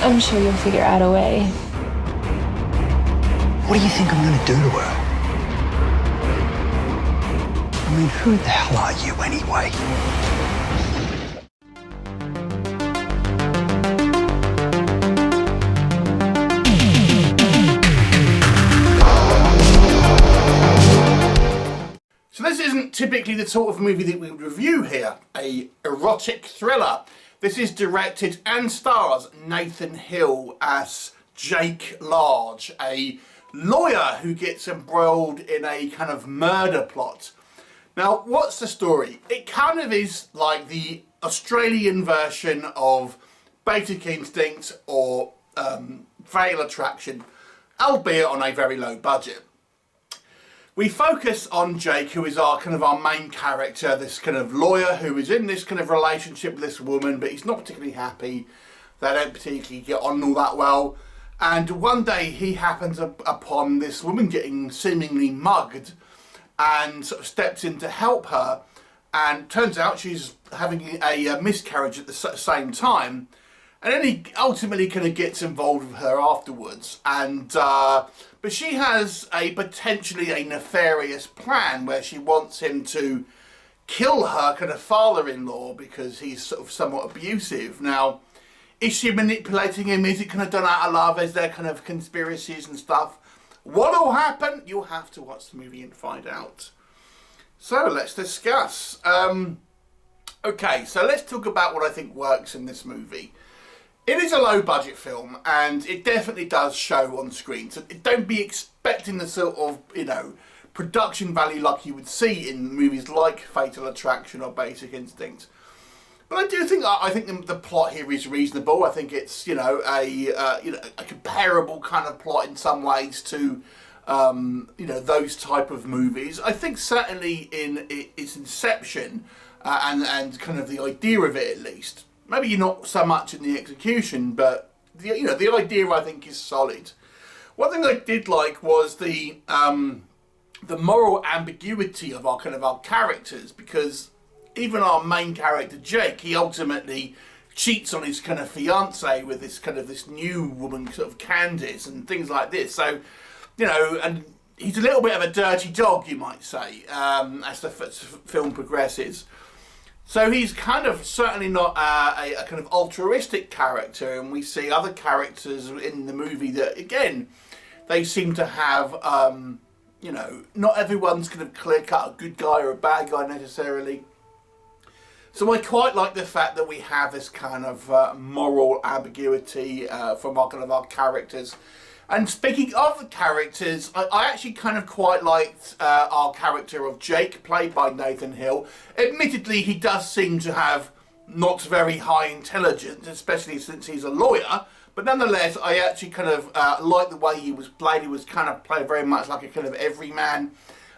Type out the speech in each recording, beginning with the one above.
I'm sure you'll figure out a way. What do you think I'm gonna do to her? I mean, who the hell are you anyway? So this isn't typically the sort of movie that we would review here, a erotic thriller. This is directed and stars Nathan Hill as Jake Large, a lawyer who gets embroiled in a kind of murder plot. Now, what's the story? It kind of is like the Australian version of Basic Instinct or Fatal Attraction, albeit on a very low budget. We focus on Jake, who is our main character, this kind of lawyer who is in this kind of relationship with this woman, but he's not particularly happy. They don't particularly get on all that well. And one day he happens upon this woman getting seemingly mugged and sort of steps in to help her. And turns out she's having a miscarriage at the same time. And then he ultimately kind of gets involved with her afterwards. And but she has potentially a nefarious plan where she wants him to kill her kind of father-in-law because he's sort of somewhat abusive. Now, is she manipulating him? Is it kind of done out of love? Is there kind of conspiracies and stuff? What'll happen? You'll have to watch the movie and find out. So let's discuss. Okay, so let's talk about what I think works in this movie. It is a low budget film and it definitely does show on screen. So don't be expecting the sort of, production value like you would see in movies like Fatal Attraction or Basic Instinct. But I do think the plot here is reasonable. I think it's a comparable kind of plot in some ways to those type of movies. I think certainly in its inception and kind of the idea of it at least. Maybe not so much in the execution, but the idea I think is solid. One thing I did like was the moral ambiguity of our characters, because even our main character Jake, he ultimately cheats on his kind of fiance with this new woman, sort of Candice, and things like this. So, and he's a little bit of a dirty dog, you might say, as the film progresses. So he's kind of certainly not a kind of altruistic character, and we see other characters in the movie that, again, they seem to have, not everyone's kind of clear-cut a good guy or a bad guy necessarily. So I quite like the fact that we have this kind of moral ambiguity from our characters. And speaking of the characters, I actually kind of quite liked our character of Jake, played by Nathan Hill. Admittedly, he does seem to have not very high intelligence, especially since he's a lawyer. But nonetheless, I actually kind of like the way he was played. He was kind of played very much like a kind of everyman.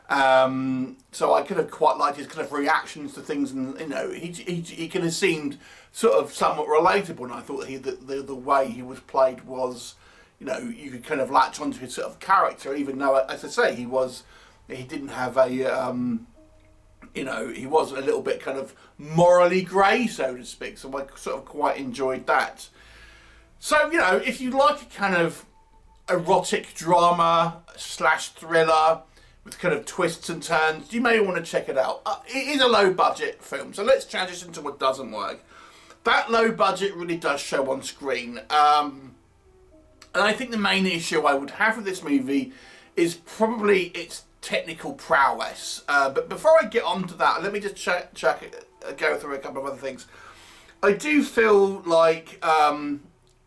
So I kind of quite liked his kind of reactions to things, and he kind of seemed sort of somewhat relatable. And I thought the way he was played was, you could kind of latch onto his sort of character, even though, as I say, he didn't have a, he was a little bit kind of morally grey, so to speak. So I sort of quite enjoyed that. So, if you like a kind of erotic drama / thriller with kind of twists and turns, you may want to check it out. It is a low budget film, so let's transition to what doesn't work. That low budget really does show on screen. And I think the main issue I would have with this movie is probably its technical prowess. But before I get on to that, let me just go through a couple of other things. I do feel like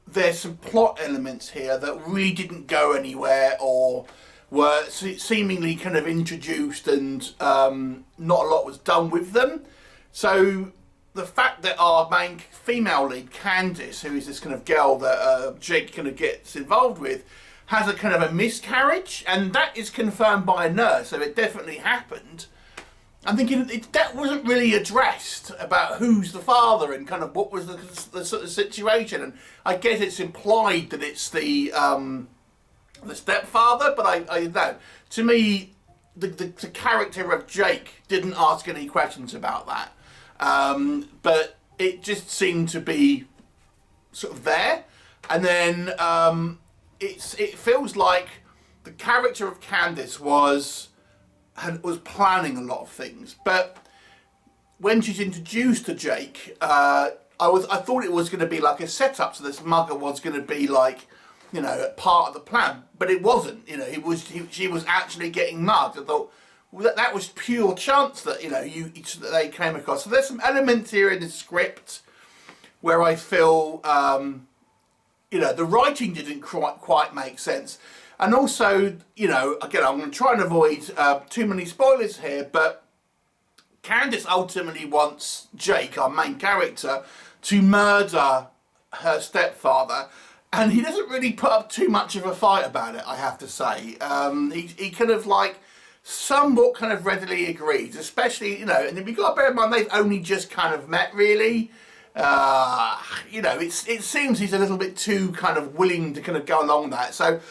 there's some plot elements here that really didn't go anywhere or were seemingly kind of introduced and not a lot was done with them. So the fact that our main female lead, Candice, who is this kind of girl that Jake kind of gets involved with, has a kind of a miscarriage, and that is confirmed by a nurse, so it definitely happened. I'm thinking that wasn't really addressed about who's the father and kind of what was the sort of situation. And I guess it's implied that it's the stepfather, but I know. To me, the character of Jake didn't ask any questions about that. But it just seemed to be sort of there. And then it feels like the character of Candice was planning a lot of things, but when she's introduced to Jake, I thought it was going to be like a setup, so this mugger was going to be like, you know, part of the plan, but it wasn't. You know, she was actually getting mugged. I thought, well, that was pure chance that, you know, that they came across. So there's some elements here in the script where I feel, you know, the writing didn't quite make sense. And also, you know, again, I'm going to try and avoid too many spoilers here, but Candice ultimately wants Jake, our main character, to murder her stepfather, and he doesn't really put up too much of a fight about it, I have to say. He kind of like somewhat kind of readily agrees, especially, you know, and we've got to bear in mind they've only just kind of met, really. You know, it seems he's a little bit too kind of willing to kind of go along with that. So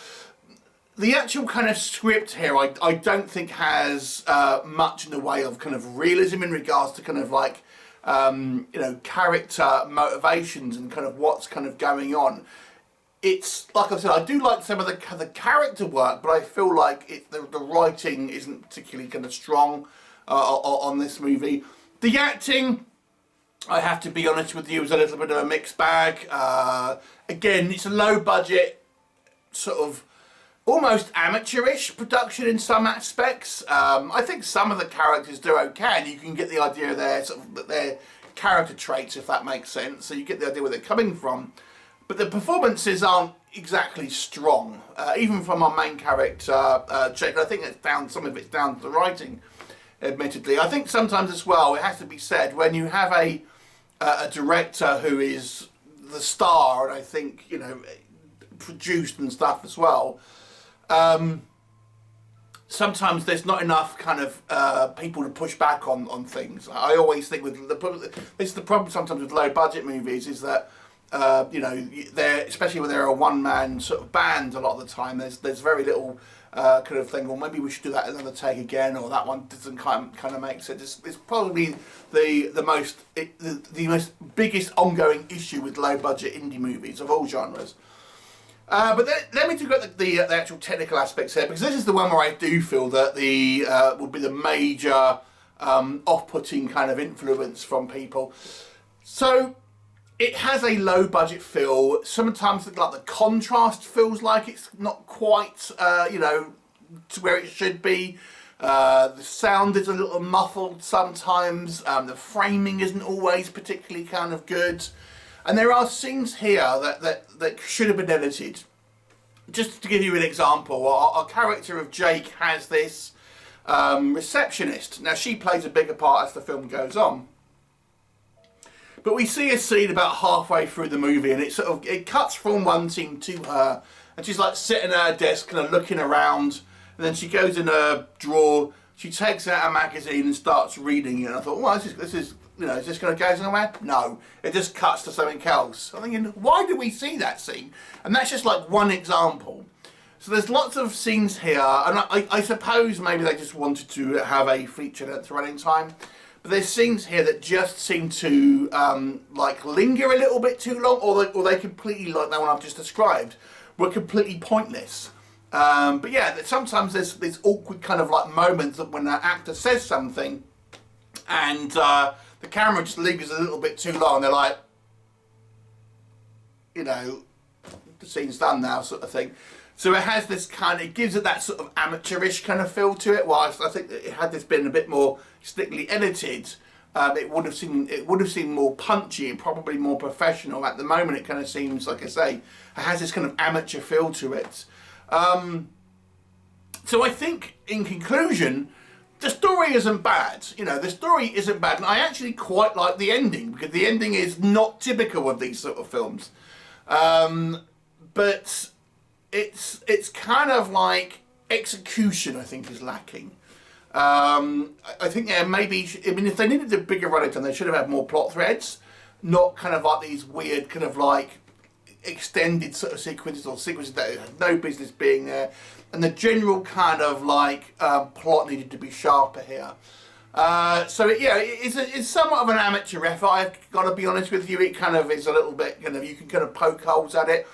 the actual kind of script here, I don't think has much in the way of kind of realism in regards to kind of like, you know, character motivations and kind of what's kind of going on. It's, like I said, I do like some of the character work, but I feel like the writing isn't particularly kind of strong on this movie. The acting, I have to be honest with you, is a little bit of a mixed bag. Again, it's a low budget, sort of almost amateurish production in some aspects. I think some of the characters do okay, and you can get the idea of their character traits, if that makes sense. So you get the idea where they're coming from. But the performances aren't exactly strong, even from our main character, Jake. I think some of it's down to the writing, admittedly. I think sometimes as well, it has to be said, when you have a director who is the star, and I think, you know, produced and stuff as well, sometimes there's not enough kind of people to push back on things. I always think this is the problem sometimes with low budget movies, is that you know, especially when they're a one-man sort of band, a lot of the time there's very little kind of thing, well, maybe we should do that another take again, or that one doesn't kind of make sense. It's probably the most biggest ongoing issue with low budget indie movies of all genres. But let me talk about the actual technical aspects here, because this is the one where I do feel that would be the major off-putting kind of influence from people. So it has a low budget feel. Sometimes like the contrast feels like it's not quite you know, to where it should be. The sound is a little muffled sometimes. The framing isn't always particularly kind of good. And there are scenes here that should have been edited. Just to give you an example, our character of Jake has this receptionist. Now, she plays a bigger part as the film goes on. But we see a scene about halfway through the movie, and it cuts from one scene to her, and she's like sitting at her desk kind of looking around, and then she goes in her drawer, she takes out a magazine and starts reading it, and I thought, well, this is you know, is this going to go somewhere? No. It just cuts to something else. I'm thinking, why do we see that scene? And that's just like one example. So there's lots of scenes here, and I suppose maybe they just wanted to have a feature length running time. But there's scenes here that just seem to like linger a little bit too long, or they completely, like that one I've just described, were completely pointless. But yeah, sometimes there's these awkward kind of like moments that when an actor says something, and the camera just lingers a little bit too long, and they're like, you know, the scene's done now, sort of thing. So it has this kind of, it gives it that sort of amateurish kind of feel to it. Whilst I think that had this been a bit more strictly edited, it would have seemed more punchy and probably more professional. At the moment, it kind of seems, like I say, it has this kind of amateur feel to it. So I think, in conclusion, the story isn't bad. You know, the story isn't bad, and I actually quite like the ending, because the ending is not typical of these sort of films. But it's kind of like execution, I think, is lacking. I think maybe, I mean, if they needed a bigger running time, they should have had more plot threads, not kind of like these weird kind of like extended sort of sequences, or sequences that had no business being there. And the general kind of like plot needed to be sharper here. So it's somewhat of an amateur effort. I've got to be honest with you. It kind of is a little bit, you know, you can kind of poke holes at it.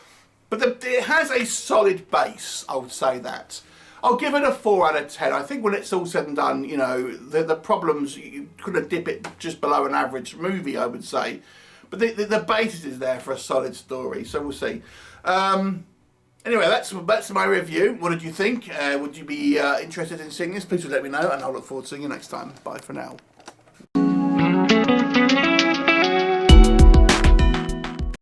But it has a solid base, I would say that. I'll give it a 4 out of 10. I think when it's all said and done, you know, the problems, you could dip it just below an average movie, I would say. But the basis is there for a solid story, so we'll see. Anyway, that's my review. What did you think? Would you be interested in seeing this? Please do let me know, and I'll look forward to seeing you next time. Bye for now.